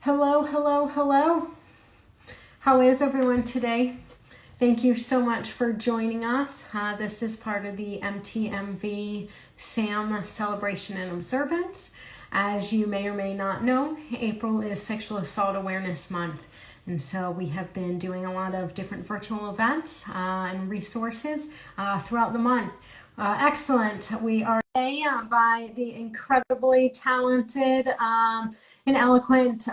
Hello, hello, hello. How is everyone today? Thank you so much for joining us. This is part of the MTMV SAAM celebration and observance. As you may or may not know, April is Sexual Assault Awareness Month. And so we have been doing a lot of different virtual events and resources throughout the month. Excellent. We are today by the incredibly talented and eloquent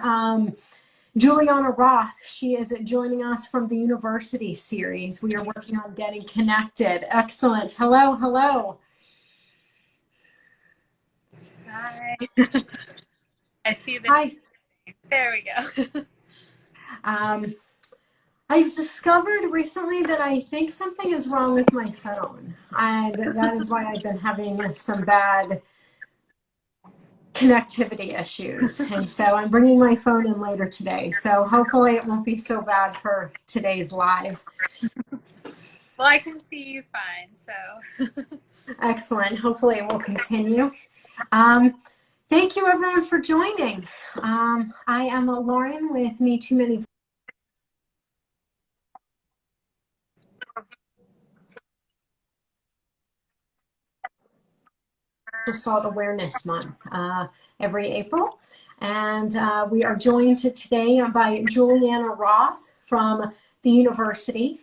Juliana Roth. She is joining us from the University series. We are working on getting connected. Excellent. Hello, hello. Hi. I see the Hi. There we go. Um, I've discovered recently that I think something is wrong with my phone, and that is why I've been having some bad connectivity issues. And so I'm bringing my phone in later today. So hopefully it won't be so bad for today's live. Well, I can see you fine, so. Excellent. Hopefully it will continue. Thank you everyone for joining. I am Lauren with Me Too Many Assault Awareness Month every April. And we are joined today by Juliana Roth from the University,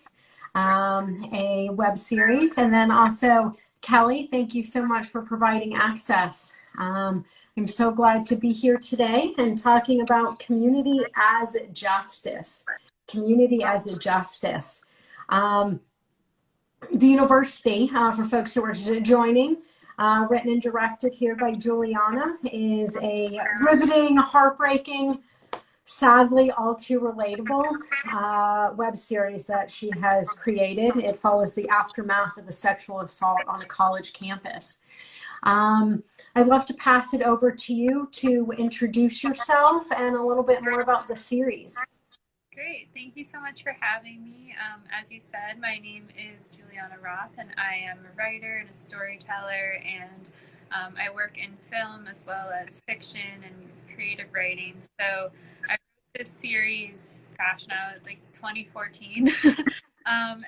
a web series. And then also Kelly, thank you so much for providing access. I'm so glad to be here today and talking about community as justice. Community as a justice. The University, for folks who are joining, written and directed here by Juliana, is a riveting, heartbreaking, sadly all too relatable web series that she has created. It follows the aftermath of a sexual assault on a college campus. I'd love to pass it over to you to introduce yourself and a little bit more about the series. Great. Thank you so much for having me. As you said, my name is Juliana Roth, and I am a writer and a storyteller, and I work in film as well as fiction and creative writing. So I wrote this series, gosh, now like 2014, and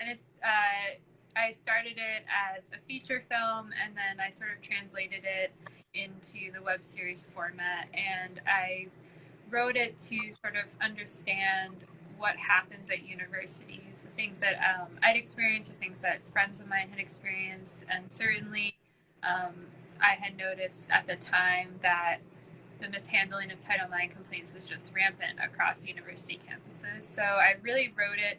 I started it as a feature film, and then I sort of translated it into the web series format, and I wrote it to sort of understand what happens at universities, the things that I'd experienced or things that friends of mine had experienced. And certainly I had noticed at the time that the mishandling of Title IX complaints was just rampant across university campuses. So I really wrote it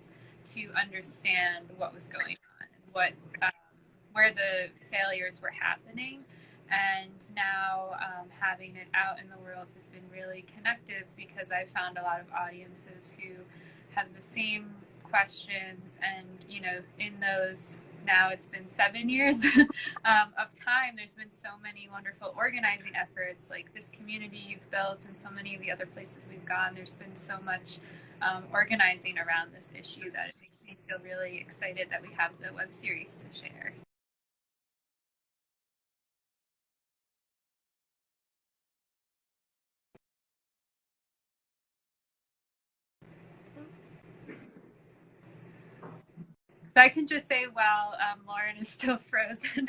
to understand what was going on and where the failures were happening. And now having it out in the world has been really connective because I've found a lot of audiences who have the same questions. And, you know, in those, now it's been 7 years of time, there's been so many wonderful organizing efforts like this community you've built and so many of the other places we've gone. There's been so much organizing around this issue that it makes me feel really excited that we have the web series to share. So I can just say while Lauren is still frozen,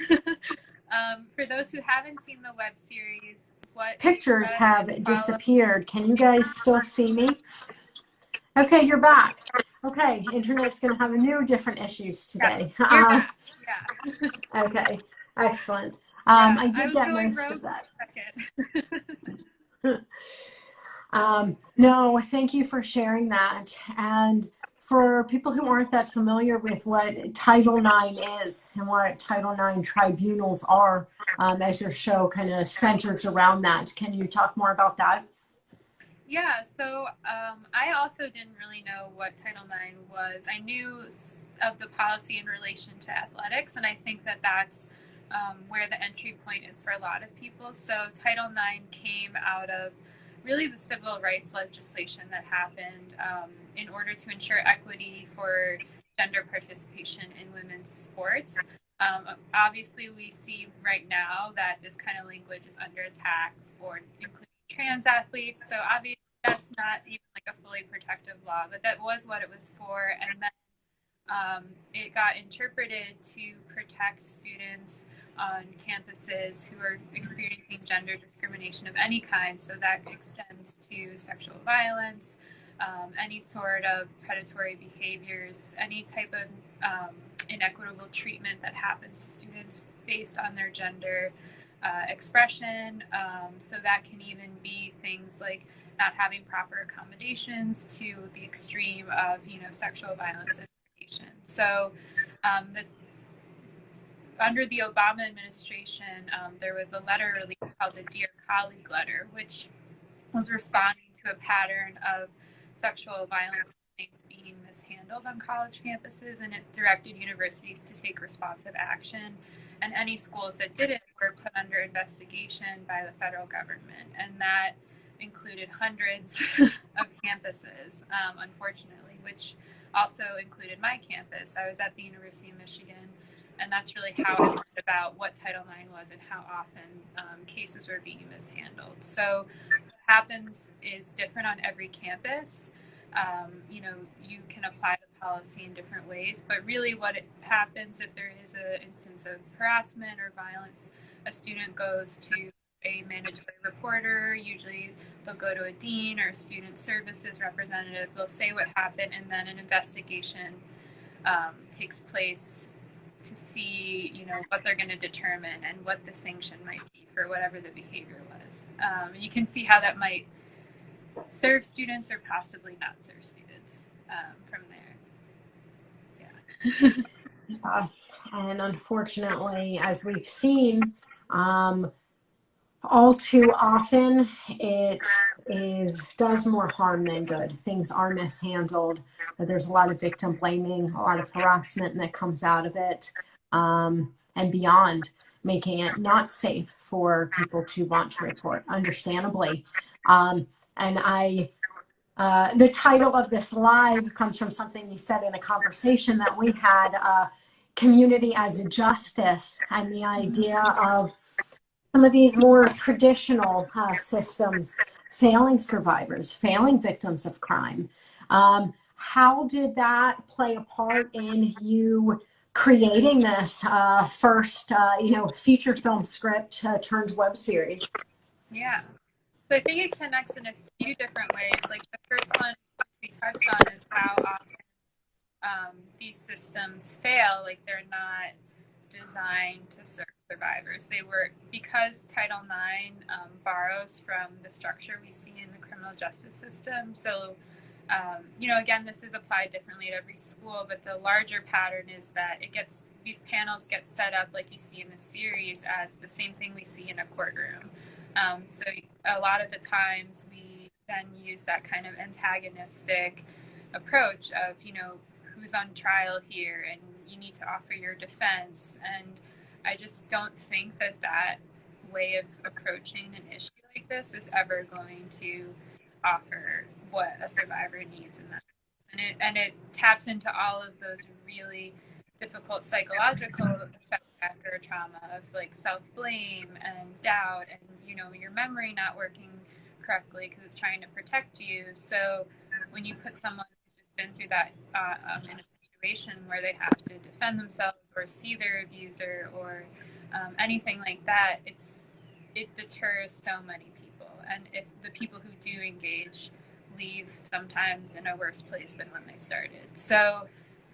for those who haven't seen the web series, what Pictures have disappeared. Can you guys still see me? Okay, you're back. Okay, internet's going to have a new different issues today. Yes, you're back. Yeah. Okay, excellent. Yeah, I did get most of that. No, thank you for sharing that. And for people who aren't that familiar with what Title IX is and what Title IX tribunals are, as your show kind of centers around that, can you talk more about that? Yeah, so I also didn't really know what Title IX was. I knew of the policy in relation to athletics, and I think that that's where the entry point is for a lot of people. So Title IX came out of really the civil rights legislation that happened in order to ensure equity for gender participation in women's sports. Obviously, we see right now that this kind of language is under attack for including trans athletes. So obviously, that's not even like a fully protective law, but that was what it was for. And then it got interpreted to protect students on campuses who are experiencing gender discrimination of any kind. So that extends to sexual violence, any sort of predatory behaviors, any type of inequitable treatment that happens to students based on their gender expression. So that can even be things like not having proper accommodations to the extreme of, sexual violence. So under the Obama administration, there was a letter released called the Dear Colleague letter, which was responding to a pattern of sexual violence complaints being mishandled on college campuses, and it directed universities to take responsive action. And any schools that didn't were put under investigation by the federal government. And that included hundreds of campuses, unfortunately, which also included my campus. I was at the University of Michigan, and that's really how I learned about what Title IX was and how often cases were being mishandled. So what happens is different on every campus. You can apply the policy in different ways, but really what happens if there is an instance of harassment or violence, a student goes to a mandatory reporter. Usually they'll go to a dean or a student services representative. They'll say what happened, and then an investigation takes place to see, what they're going to determine and what the sanction might be for whatever the behavior was. You can see how that might serve students or possibly not serve students from there. Yeah. And unfortunately, as we've seen, all too often it does more harm than good. Things are mishandled. There's a lot of victim blaming, a lot of harassment that comes out of it, and beyond, making it not safe for people to want to report, understandably. And the title of this live comes from something you said in a conversation that we had, community as a justice, and the idea of some of these more traditional systems failing survivors, failing victims of crime. How did that play a part in you creating this first, feature film script turned web series? Yeah. So I think it connects in a few different ways. Like the first one we touched on is how often these systems fail. Like they're not designed to serve survivors. They were, because Title IX borrows from the structure we see in the criminal justice system. So, again, this is applied differently at every school, but the larger pattern is that these panels get set up like you see in the series as the same thing we see in a courtroom. So a lot of the times we then use that kind of antagonistic approach of, who's on trial here and you need to offer your defense. And I just don't think that way of approaching an issue like this is ever going to offer what a survivor needs in that. And it taps into all of those really difficult psychological effects after a trauma of like self-blame and doubt and, your memory not working correctly because it's trying to protect you. So when you put someone who's just been through that in a situation where they have to defend themselves or see their abuser or anything like that, it deters so many people. And if the people who do engage leave sometimes in a worse place than when they started. So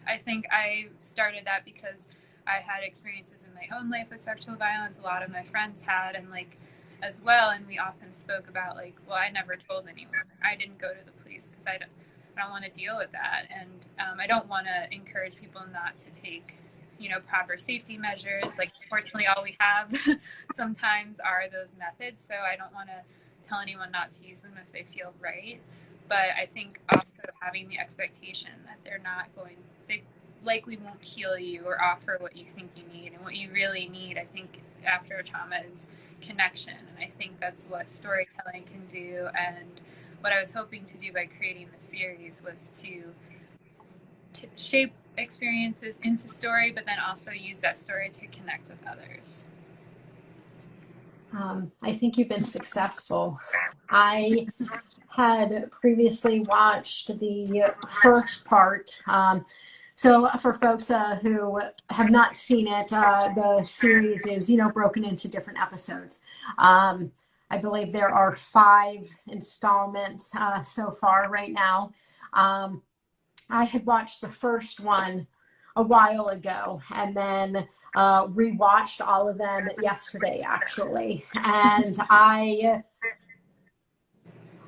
I think I started that because I had experiences in my own life with sexual violence. A lot of my friends had, and as well. And we often spoke about well, I never told anyone. I didn't go to the police because I don't want to deal with that. And I don't want to encourage people not to take, proper safety measures. Fortunately, all we have sometimes are those methods. So I don't want to tell anyone not to use them if they feel right. But I think also having the expectation that they likely won't heal you or offer what you think you need. And what you really need, I think, after a trauma is connection. And I think that's what storytelling can do. And what I was hoping to do by creating the series was to shape experiences into story, but then also use that story to connect with others. I think you've been successful. I had previously watched the first part. So for folks who have not seen it, the series is, broken into different episodes. I believe there are 5 installments so far right now. I had watched the first one a while ago and then rewatched all of them yesterday, actually. And I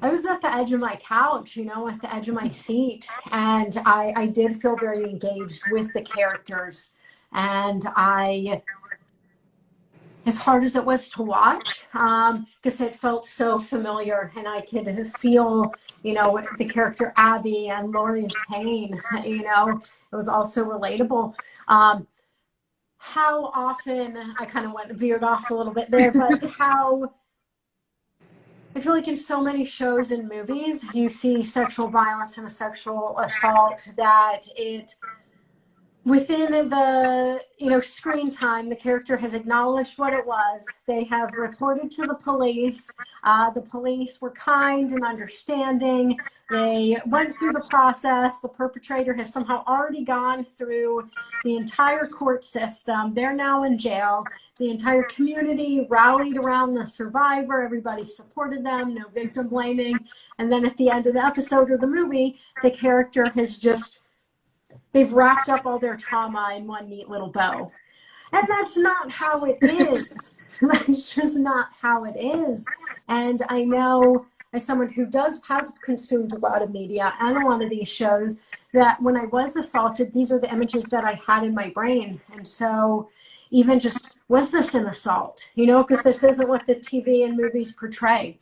was at the edge of my couch, at the edge of my seat, and I did feel very engaged with the characters. And as hard as it was to watch, because it felt so familiar, and I could feel, the character Abby and Laurie's pain, it was also relatable. How often, I kind of veered off a little bit there, but how I feel like in so many shows and movies, you see sexual violence and a sexual assault that within the, screen time, the character has acknowledged what it was. They have reported to the police. The police were kind and understanding. They went through the process. The perpetrator has somehow already gone through the entire court system. They're now in jail. The entire community rallied around the survivor. Everybody supported them. No victim blaming. And then at the end of the episode or the movie, the character has they've wrapped up all their trauma in one neat little bow. And that's not how it is. That's just not how it is. And I know, as someone who has consumed a lot of media and a lot of these shows, that when I was assaulted, these are the images that I had in my brain. And so even just, was this an assault? Because this isn't what the TV and movies portray.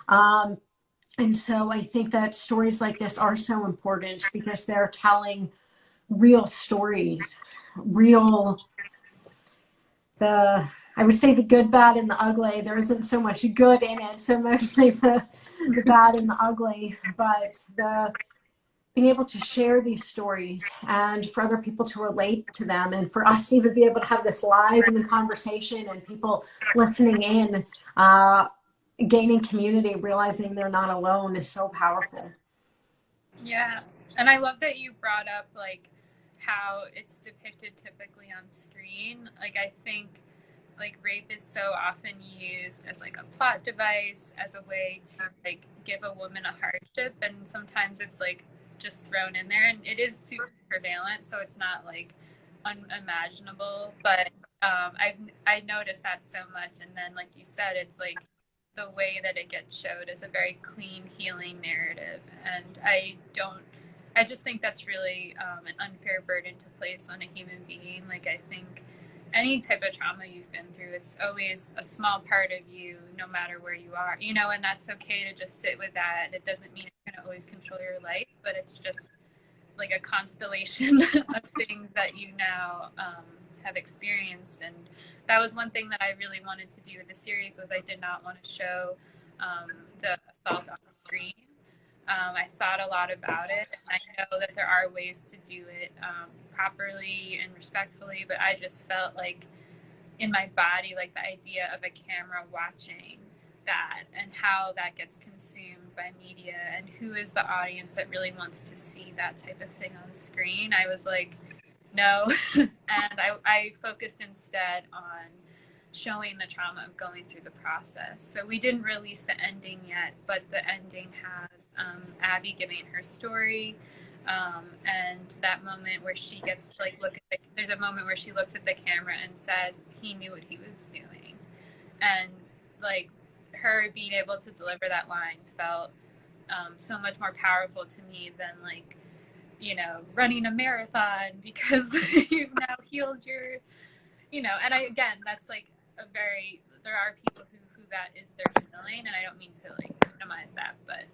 And so I think that stories like this are so important because they're telling real stories, I would say the good, bad, and the ugly. There isn't so much good in it, so mostly the bad and the ugly, but being able to share these stories and for other people to relate to them and for us to even be able to have this live in the conversation and people listening in, gaining community, realizing they're not alone is so powerful. Yeah. And I love that you brought up how it's depicted typically on screen. I think rape is so often used as a plot device, as a way to give a woman a hardship, and sometimes it's just thrown in there, and it is super prevalent, so it's not unimaginable, but I noticed that so much. And then you said, it's the way that it gets showed is a very clean, healing narrative, and I just think that's really an unfair burden to place on a human being. I think any type of trauma you've been through, it's always a small part of you, no matter where you are, and that's okay to just sit with that. It doesn't mean it's going to always control your life, but it's just a constellation of things that you now have experienced. And that was one thing that I really wanted to do with the series, was I did not want to show the assault on the screen. I thought a lot about it, and I know that there are ways to do it properly and respectfully, but I just felt in my body, the idea of a camera watching that and how that gets consumed by media and who is the audience that really wants to see that type of thing on the screen. I was no. And I focused instead on showing the trauma of going through the process. So we didn't release the ending yet, but the ending has Abby giving her story, and that moment where she gets to look at there's a moment where she looks at the camera and says he knew what he was doing, and her being able to deliver that line felt so much more powerful to me than running a marathon, because you've now healed your, and that's there are people who that is their healing, and I don't mean to minimize that, but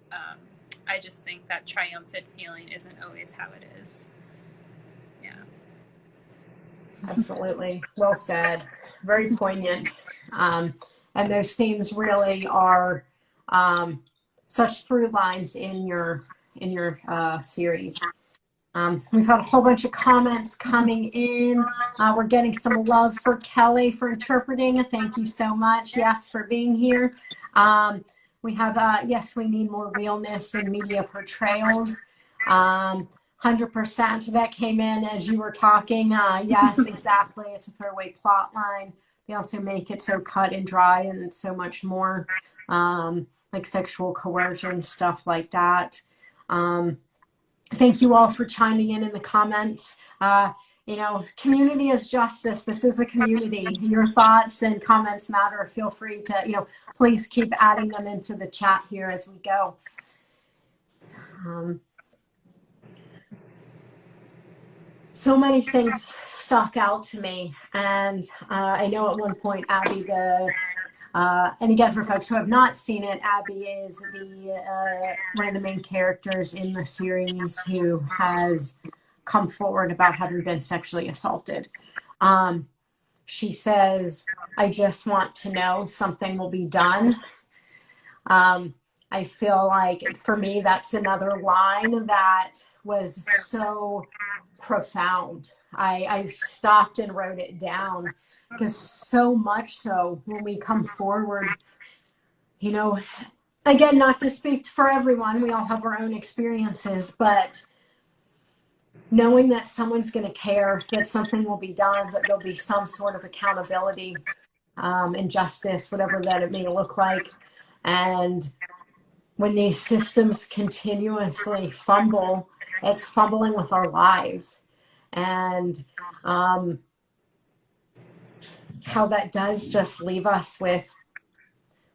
I just think that triumphant feeling isn't always how it is. Yeah. Absolutely. Well said. Very poignant. And those themes really are such through lines in your series. We've had a whole bunch of comments coming in. We're getting some love for Kelly for interpreting. Thank you so much. Yes, for being here. We have, yes, we need more realness in media portrayals. 100% that came in as you were talking. Yes, exactly. It's a throwaway plot line. They also make it so cut and dry and so much more, like sexual coercion, stuff like that. Thank you all for chiming in the comments. You know, community is justice. This is a community. Your thoughts and comments matter. Feel free to, you know, please keep adding them into the chat here as we go. So many things stuck out to me. And I know at one point, Abby, and again, for folks who have not seen it, Abby is one of the main characters in the series who has come forward about having been sexually assaulted. She says, I just want to know something will be done. I feel like for me, that's another line that was so profound. I stopped and wrote it down because so much so when we come forward, you know, again, not to speak for everyone, we all have our own experiences, but knowing that someone's going to care, that something will be done, that there'll be some sort of accountability and justice, whatever that it may look like. And when these systems continuously fumble, it's fumbling with our lives. And how that does just leave us with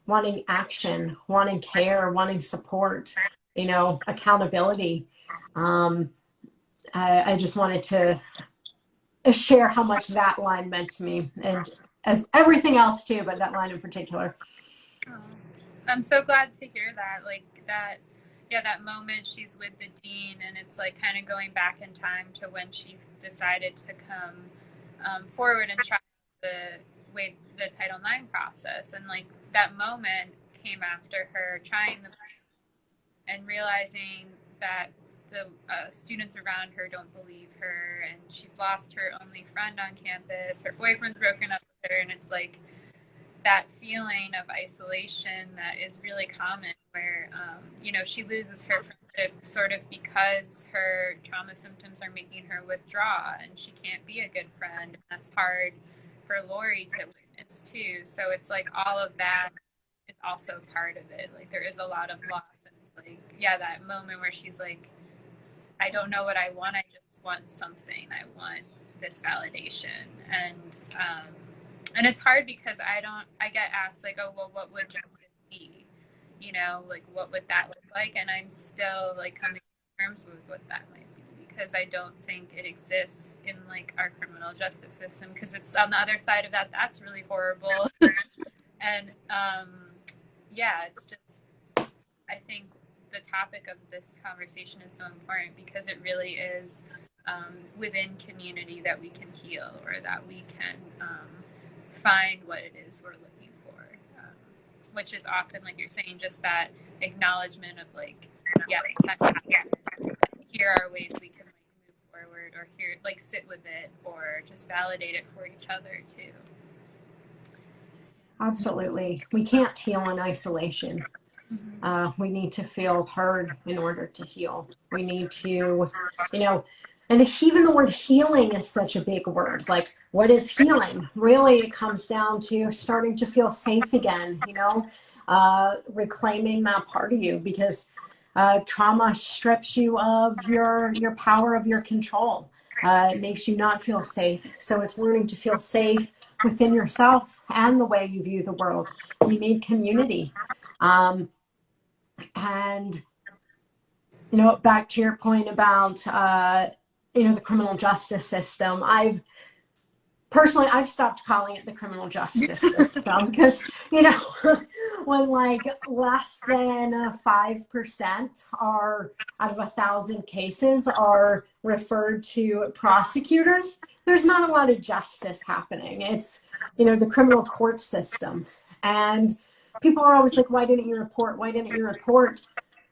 wanting action, wanting care, wanting support, you know, accountability. I just wanted to share how much that line meant to me, and as everything else too, but that line in particular. I'm so glad to hear that. Like that, yeah, that moment she's with the dean, and it's like kind of going back in time to when she decided to come forward and try the Title IX process, and like that moment came after her trying and realizing that the students around her don't believe her, and she's lost her only friend on campus. Her boyfriend's broken up with her, and it's like that feeling of isolation that is really common where, you know, she loses her friendship sort of because her trauma symptoms are making her withdraw, and she can't be a good friend. And that's hard for Lori to witness too. So it's like all of that is also part of it. Like there is a lot of loss, and it's like, yeah, that moment where she's like, I don't know what I want. I just want something. I want this validation. And it's hard because I get asked like, oh, well, what would justice be? You know, like what would that look like? And I'm still like coming to terms with what that might be, because I don't think it exists in like our criminal justice system, because it's on the other side of that. That's really horrible. And yeah, it's just, I think the topic of this conversation is so important because it really is within community that we can heal, or that we can find what it is we're looking for, which is often, like you're saying, just that acknowledgement of like, yeah, here are ways we can like move forward, or here, like sit with it, or just validate it for each other too. Absolutely. We can't heal in isolation. We need to feel heard in order to heal. We need to, you know, and even the word healing is such a big word. Like, what is healing? Really, it comes down to starting to feel safe again, you know, reclaiming that part of you, because trauma strips you of your power, of your control. It makes you not feel safe. So it's learning to feel safe within yourself and the way you view the world. You need community. And, you know, back to your point about, you know, the criminal justice system, I've stopped calling it the criminal justice system because, you know, when like less than 5% are out of 1,000 cases are referred to prosecutors, there's not a lot of justice happening. It's, you know, the criminal court system. And people are always like, why didn't you report? Why didn't you report?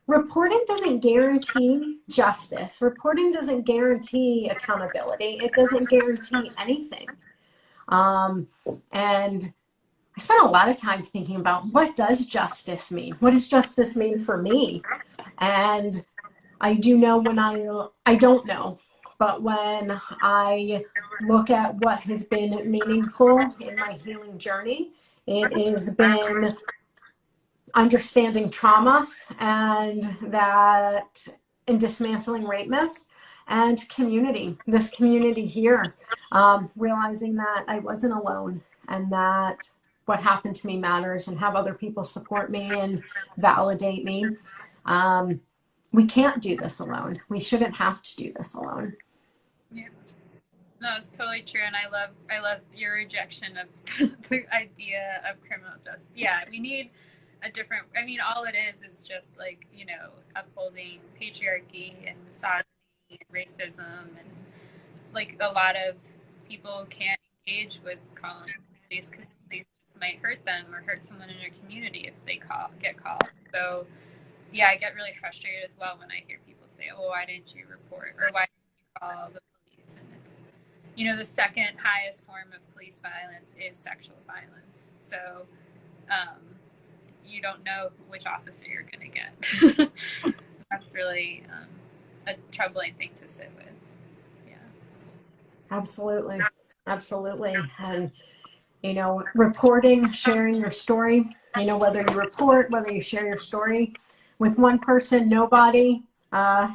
Reporting doesn't guarantee justice. Reporting doesn't guarantee accountability. It doesn't guarantee anything. And I spent a lot of time thinking about, what does justice mean? What does justice mean for me? And I do know when I don't know, but when I look at what has been meaningful in my healing journey, it has been understanding trauma and that in dismantling rape myths and community, this community here, realizing that I wasn't alone and that what happened to me matters, and have other people support me and validate me. We can't do this alone. We shouldn't have to do this alone. Yeah. No, it's totally true, and I love your rejection of the idea of criminal justice. Yeah, we need a different. I mean, all it is just like, upholding patriarchy and misogyny and racism, and like a lot of people can't engage with calling police because police just might hurt them or hurt someone in their community if they get called. So yeah, I get really frustrated as well when I hear people say, "Oh, why didn't you report?" or "Why didn't you call the police?" And it's, the second highest form of police violence is sexual violence. So you don't know which officer you're going to get. That's really a troubling thing to sit with. Yeah. Absolutely. Absolutely. And, reporting, sharing your story, whether you report, whether you share your story with one person, nobody,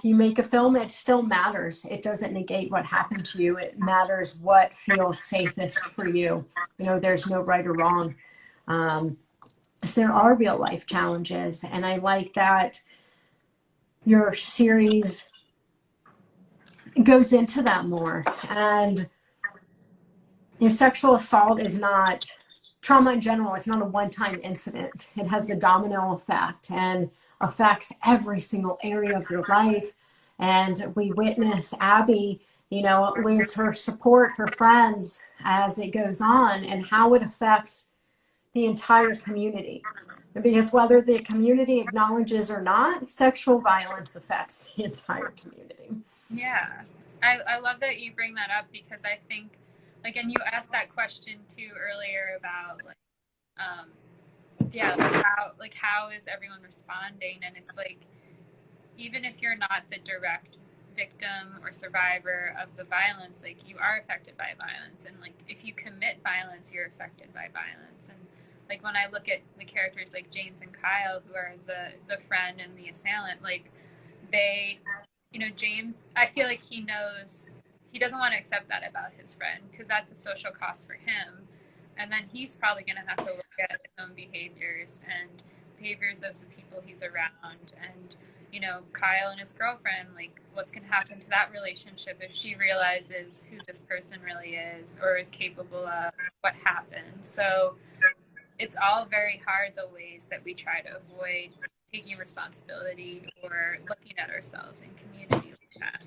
you make a film, it still matters. It doesn't negate what happened to you. It matters what feels safest for you. There's no right or wrong. So there are real life challenges. And I like that your series goes into that more. And sexual assault is not, trauma in general, it's not a one-time incident. It has the domino effect and affects every single area of your life. And we witness Abby, lose her support, her friends as it goes on, and how it affects the entire community. Because whether the community acknowledges or not, sexual violence affects the entire community. Yeah. I love that you bring that up, because I think, and you asked that question too earlier about how is everyone responding? And it's like, even if you're not the direct victim or survivor of the violence, you are affected by violence. And if you commit violence, you're affected by violence. And when I look at the characters like James and Kyle, who are the friend and the assailant, they, James, I feel like he knows he doesn't want to accept that about his friend, because that's a social cost for him. And then he's probably going to have to look at his own behaviors and behaviors of the people he's around. And, Kyle and his girlfriend, what's going to happen to that relationship if she realizes who this person really is or is capable of, what happens. So it's all very hard, the ways that we try to avoid taking responsibility or looking at ourselves in communities like that.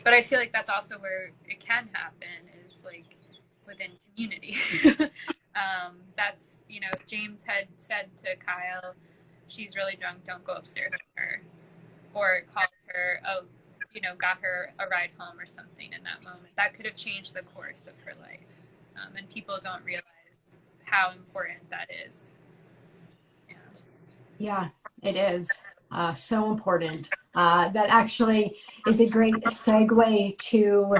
But I feel like that's also where it can happen, is within community. That's, James had said to Kyle, "She's really drunk, don't go upstairs with her," or called her, got her a ride home or something in that moment. That could have changed the course of her life. And people don't realize how important that is. Yeah, it is so important. That actually is a great segue to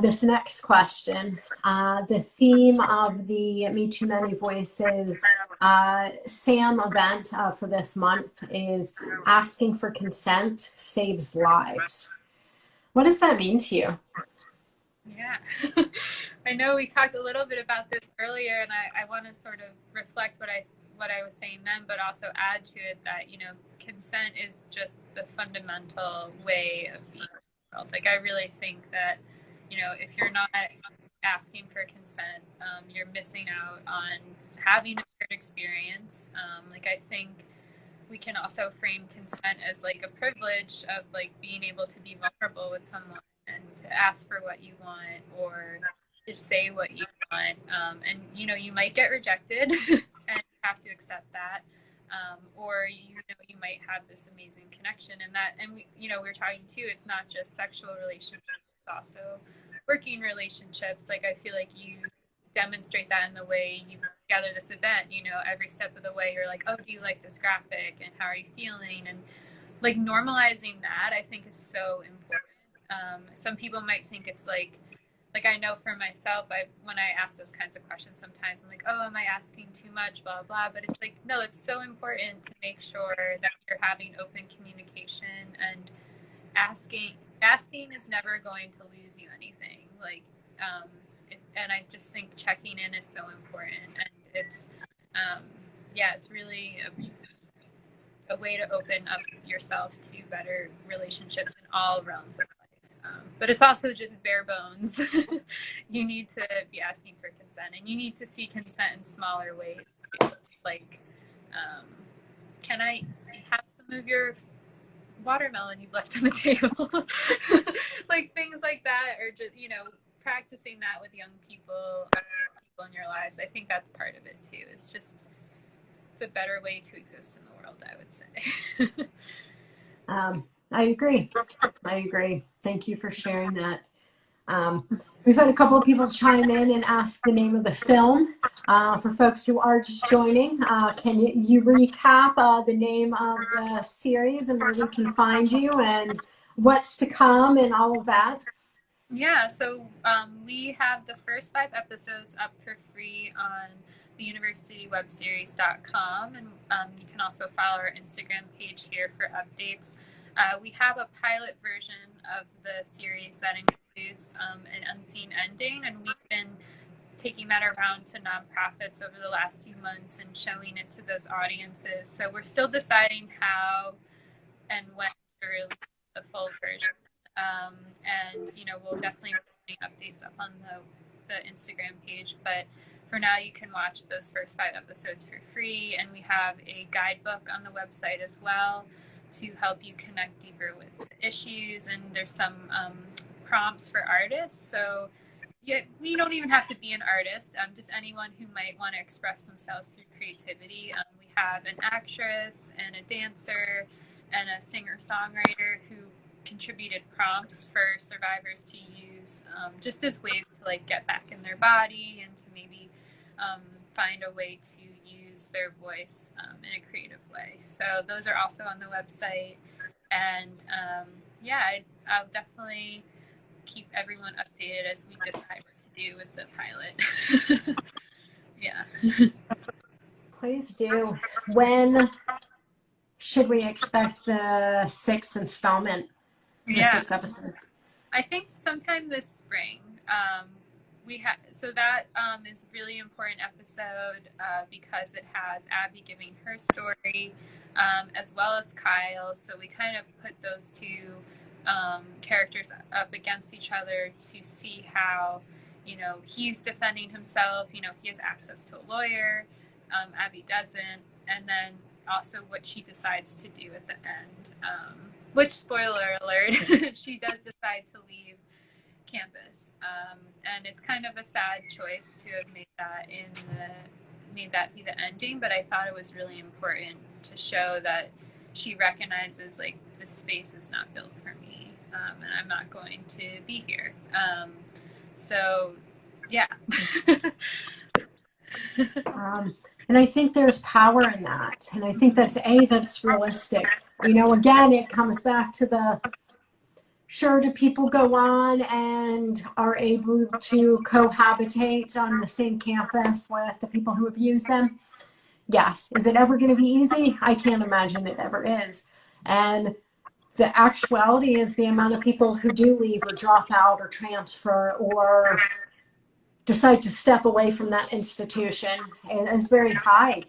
this next question. The theme of the Me Too Many Voices SAAM event for this month is asking for consent saves lives. What does that mean to you? Yeah, I know we talked a little bit about this earlier, and I want to sort of reflect what I was saying then, but also add to it that, consent is just the fundamental way of being in the world. I really think that, if you're not asking for consent, you're missing out on having a good experience. I think we can also frame consent as a privilege of being able to be vulnerable with someone and to ask for what you want, or to say what you want. And you might get rejected and you have to accept that. Or you might have this amazing connection, and we were talking too, it's not just sexual relationships, it's also working relationships. I feel like you demonstrate that in the way you put together this event. You know, every step of the way you're like, oh, do you like this graphic, and how are you feeling? And like normalizing that, I think, is so important. Some people might think it's like I know for myself, when I ask those kinds of questions, sometimes I'm like, oh, am I asking too much, blah blah. But it's like, no, it's so important to make sure that you're having open communication, and asking is never going to lose you anything. Like, and I just think checking in is so important, and it's yeah, it's really a way to open up yourself to better relationships in all realms of life. But it's also just bare bones. You need to be asking for consent, and you need to see consent in smaller ways too. Like, can I have some of your watermelon you've left on the table? Like things like that, or just, you know, practicing that with young people, people in your lives. I think that's part of it too. It's a better way to exist in the world, I would say. I agree. Thank you for sharing that. We've had a couple of people chime in and ask the name of the film. For folks who are just joining, can you recap the name of the series and where we can find you and what's to come and all of that? Yeah, so we have the first 5 episodes up for free on the universitywebseries.com, and you can also follow our Instagram page here for updates. We have a pilot version of the series that includes an unseen ending, and we've been taking that around to nonprofits over the last few months and showing it to those audiences. So we're still deciding how and when to release the full version. And, you know, we'll definitely be putting updates up on the Instagram page, but for now you can watch those first 5 episodes for free, and we have a guidebook on the website as well to help you connect deeper with issues, and there's some prompts for artists. So we don't even have to be an artist, just anyone who might want to express themselves through creativity. We have an actress and a dancer and a singer-songwriter who contributed prompts for survivors to use, just as ways to like get back in their body and to maybe find a way to use their voice in a creative way. So those are also on the website, and yeah, I'll definitely keep everyone updated as we decide what to do with the pilot. Yeah. Please do. When should we expect the 6th installment? Yeah. 6th episode. I think sometime this spring. So that is a really important episode because it has Abby giving her story, as well as Kyle. So we kind of put those 2 characters up against each other to see how, you know, he's defending himself. You know, he has access to a lawyer, Abby doesn't, and then also what she decides to do at the end. Which, spoiler alert, she does decide to leave campus, and it's kind of a sad choice to have made that be the ending. But I thought it was really important to show that she recognizes, like, this space is not built for me, and I'm not going to be here. So, yeah. And I think there's power in that. And I think that's realistic. You know, again, it comes back to sure, do people go on and are able to cohabitate on the same campus with the people who abuse them? Yes. Is it ever going to be easy? I can't imagine it ever is. And the actuality is the amount of people who do leave or drop out or transfer or decide to step away from that institution is very high.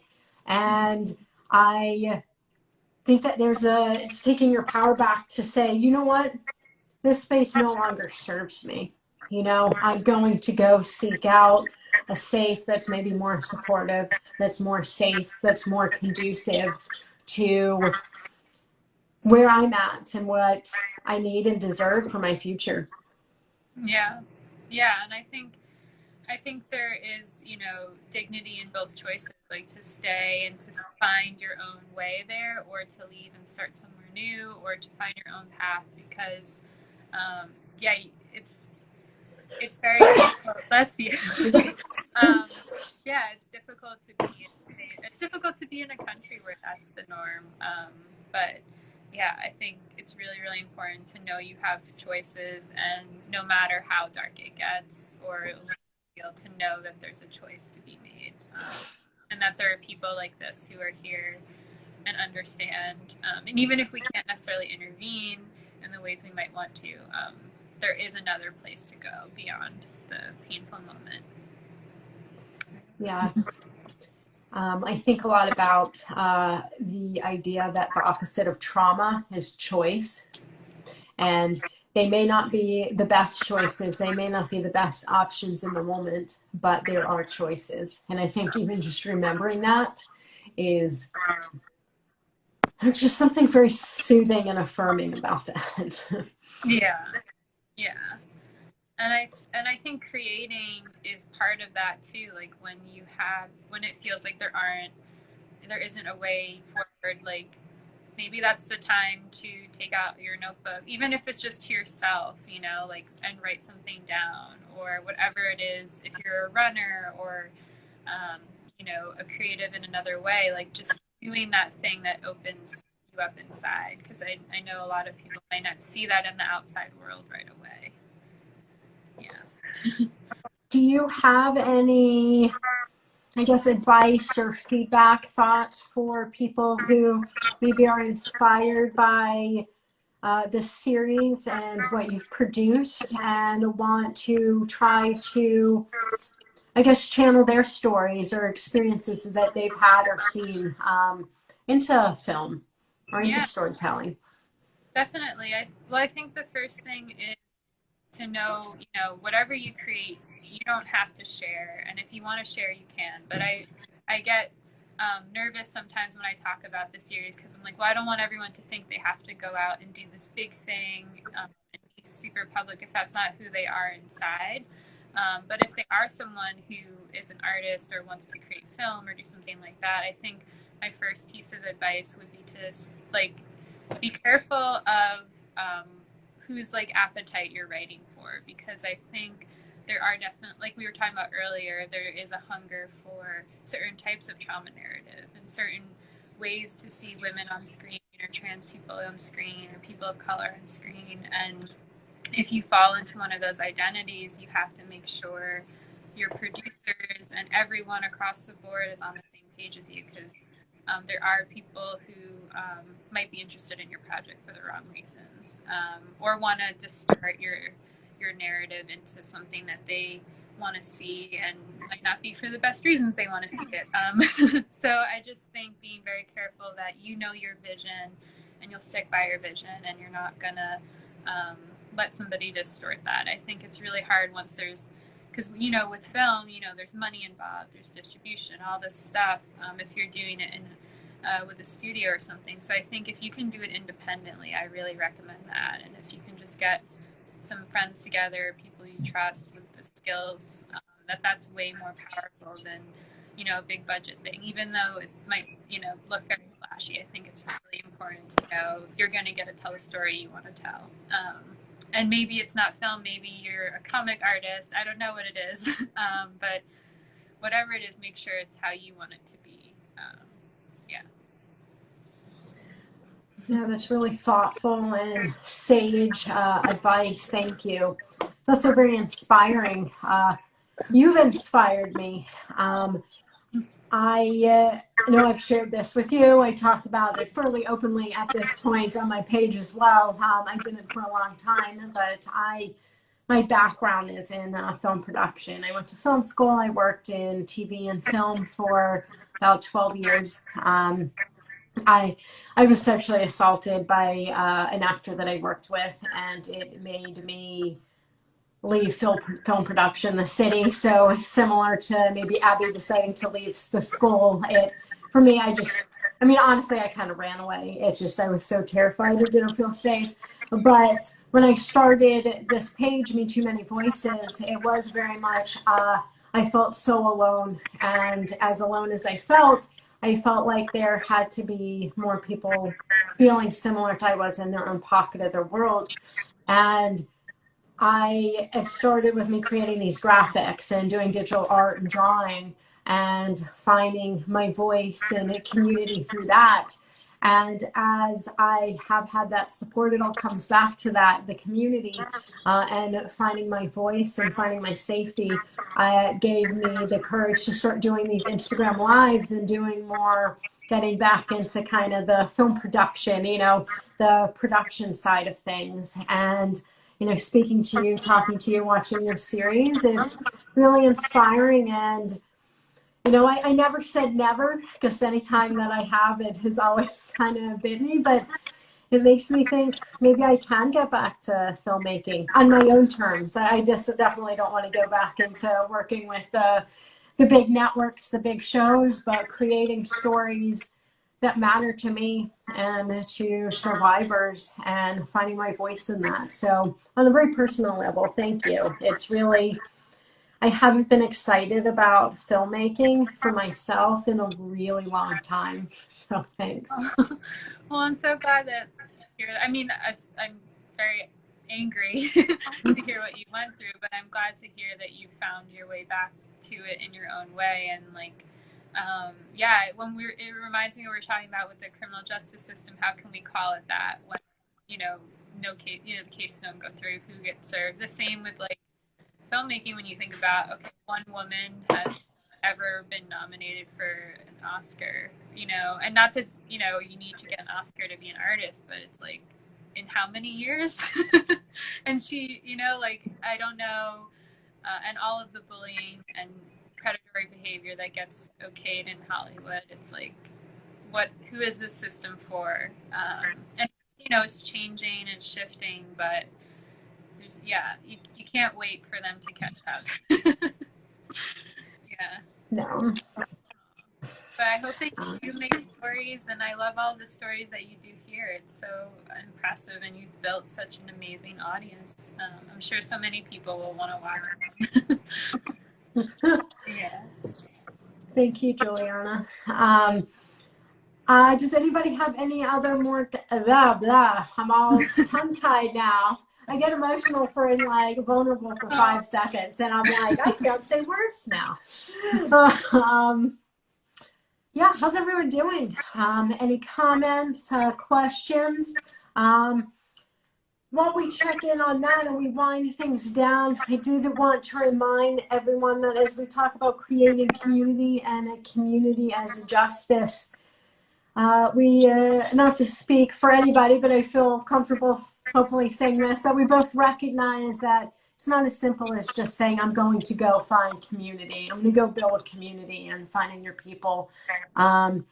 And I think that it's taking your power back to say, you know what, this space no longer serves me. You know, I'm going to go seek out a safe that's maybe more supportive, that's more safe, that's more conducive to where I'm at and what I need and deserve for my future. Yeah, and I think there is, you know, dignity in both choices, like to stay and to find your own way there, or to leave and start somewhere new, or to find your own path, because yeah, it's very difficult. Bless you. Yeah, it's difficult to be. It's difficult to be in a country where that's the norm. But yeah, I think it's really, really important to know you have choices, and no matter how dark it gets or feel, to know that there's a choice to be made, and that there are people like this who are here and understand. And even if we can't necessarily intervene in the ways we might want to, there is another place to go beyond the painful moment. Yeah. I think a lot about the idea that the opposite of trauma is choice. And they may not be the best choices. They may not be the best options in the moment, but there are choices. And I think even just remembering that is, there's just something very soothing and affirming about that. Yeah. Yeah. And I think creating is part of that too. Like when it feels like there isn't a way forward, like maybe that's the time to take out your notebook, even if it's just to yourself, like, and write something down, or whatever it is. If you're a runner, or a creative in another way, like just doing that thing that opens you up inside, because I know a lot of people might not see that in the outside world right away. Yeah. Do you have any, I guess, advice or feedback, thoughts for people who maybe are inspired by this series and what you've produced and want to try to, I guess, channel their stories or experiences that they've had or seen into film or into storytelling? Definitely. I think the first thing is to know, whatever you create, you don't have to share. And if you want to share, you can. But I get nervous sometimes when I talk about the series, because I'm like, well, I don't want everyone to think they have to go out and do this big thing and be super public if that's not who they are inside. But if they are someone who is an artist or wants to create film or do something like that, I think my first piece of advice would be to be careful of whose appetite you're writing for, because I think there are definitely, like we were talking about earlier, there is a hunger for certain types of trauma narrative and certain ways to see women on screen, or trans people on screen, or people of color on screen. And if you fall into one of those identities, you have to make sure your producers and everyone across the board is on the same page as you, because there are people who might be interested in your project for the wrong reasons, or want to distort your narrative into something that they want to see, and might not be for the best reasons they want to see it. So I just think being very careful that your vision, and you'll stick by your vision, and you're not gonna let somebody distort that. I think it's really hard once because with film, there's money involved, there's distribution, all this stuff, if you're doing it with a studio or something. So I think if you can do it independently, I really recommend that. And if you can just get some friends together, people you trust with the skills, that's way more powerful than a big budget thing. Even though it might look very flashy, I think it's really important to know you're going to get to tell a story you want to tell. And maybe it's not film, maybe you're a comic artist, I don't know what it is. But whatever it is, make sure it's how you want it to be. Yeah, that's really thoughtful and sage advice. Thank you. It's also very inspiring. You've inspired me. I know I've shared this with you. I talk about it fairly openly at this point on my page as well. I didn't for a long time, but my background is in film production. I went to film school. I worked in TV and film for about 12 years. I was sexually assaulted by an actor that I worked with, and it made me leave film production, the city. So similar to maybe Abby deciding to leave the school, for me, honestly, I kind of ran away. I was so terrified. I didn't feel safe. But when I started this page, Me Too Many Voices, it was very much, I felt so alone. And as alone as I felt like there had to be more people feeling similar to I was in their own pocket of their world. And it started with me creating these graphics and doing digital art and drawing and finding my voice in a community through that. And as I have had that support, it all comes back to that, the community, and finding my voice and finding my safety gave me the courage to start doing these Instagram lives and doing more, getting back into kind of the film production, the production side of things. And speaking to you, talking to you, watching your series is really inspiring. And, I never said never, because anytime that I have, it has always kind of bit me, but it makes me think maybe I can get back to filmmaking on my own terms. I just definitely don't want to go back into working with the big networks, the big shows, but creating stories that matter to me and to survivors and finding my voice in that. So on a very personal level, thank you. It's really, I haven't been excited about filmmaking for myself in a really long time. So thanks. Well, I'm so glad that I mean, I'm very angry to hear what you went through, but I'm glad to hear that you found your way back to it in your own way. And yeah, it reminds me what we're talking about with the criminal justice system. How can we call it that when, no case, the case don't go through, who gets served? The same with like filmmaking. When you think about, okay, one woman has ever been nominated for an Oscar, and not that, you need to get an Oscar to be an artist, but it's like, in how many years? And she, I don't know, and all of the bullying and predatory behavior that gets okayed in Hollywood, it's like, who is this system for? And, it's changing and shifting, but you can't wait for them to catch up. Yeah. No. But I hope that you make stories, and I love all the stories that you do here. It's so impressive, and you've built such an amazing audience. I'm sure so many people will want to watch. Yeah. Thank you, Juliana. Does anybody have any other more blah blah? I'm all tongue-tied now. I get emotional for vulnerable for 5 seconds, and I'm like, I can't say words now. Yeah, how's everyone doing? Any comments, questions? While we check in on that and we wind things down, I did want to remind everyone that as we talk about creating community and a community as justice, we, not to speak for anybody, but I feel comfortable hopefully saying this, that we both recognize that it's not as simple as just saying, I'm going to go find community. I'm going to go build community and finding your people. I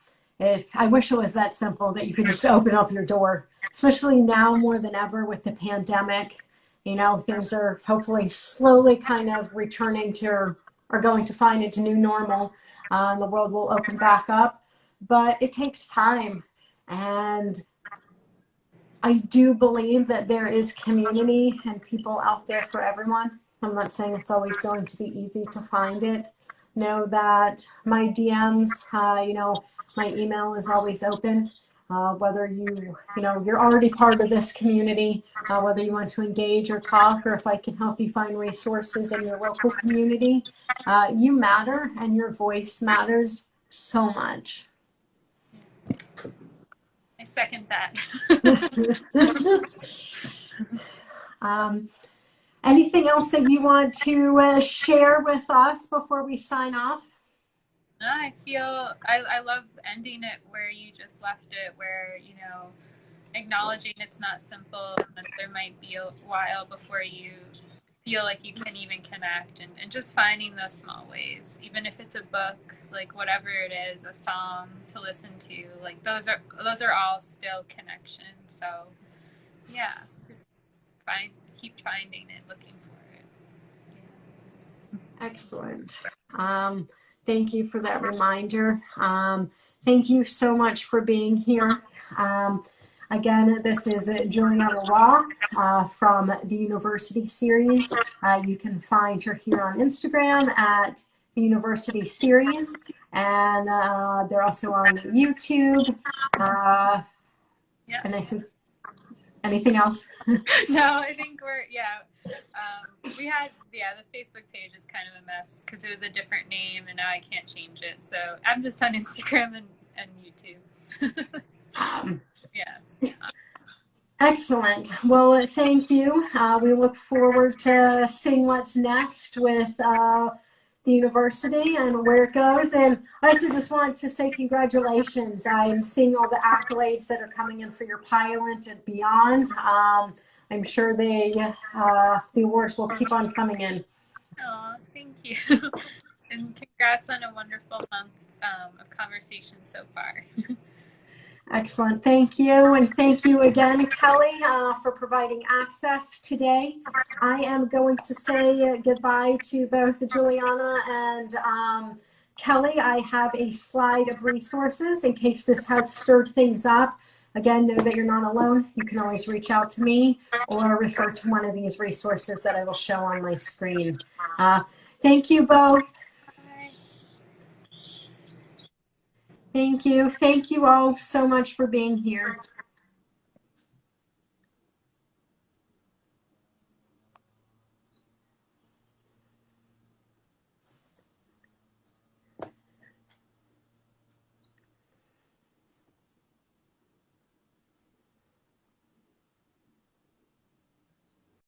wish it was that simple that you could just open up your door, especially now more than ever with the pandemic. Things are hopefully slowly kind of returning to, or going to find into new normal. And the world will open back up. But it takes time, and I do believe that there is community and people out there for everyone. I'm not saying it's always going to be easy to find it. Know that my DMs, my email is always open. Whether you're already part of this community, whether you want to engage or talk, or if I can help you find resources in your local community, you matter, and your voice matters so much. I second that. Anything else that you want to share with us before we sign off? No, I love ending it where you just left it, where, acknowledging it's not simple, that there might be a while before you feel like you can even connect, and just finding those small ways, even if it's a book, like whatever it is, a song to listen to, like those are all still connections. So yeah, just keep finding it, looking for it. Yeah. Excellent. Thank you for that reminder. Thank you so much for being here. Again, this is Juliana Rock from the University series. You can find her here on Instagram at the University series, and they're also on YouTube. Yes. And I think Anything else? No, I think we had, the Facebook page is kind of a mess because it was a different name and now I can't change it. So I'm just on Instagram and YouTube. Yeah. Excellent. Well, thank you. We look forward to seeing what's next with the university and where it goes. And I also just want to say congratulations. I'm seeing all the accolades that are coming in for your pilot and beyond. I'm sure the awards will keep on coming in. Oh, thank you. And congrats on a wonderful month of conversation so far. Excellent. Thank you. And thank you again, Kelly, for providing access today. I am going to say goodbye to both Juliana and Kelly. I have a slide of resources in case this has stirred things up. Again, know that you're not alone. You can always reach out to me or refer to one of these resources that I will show on my screen. Thank you both. Thank you. Thank you all so much for being here.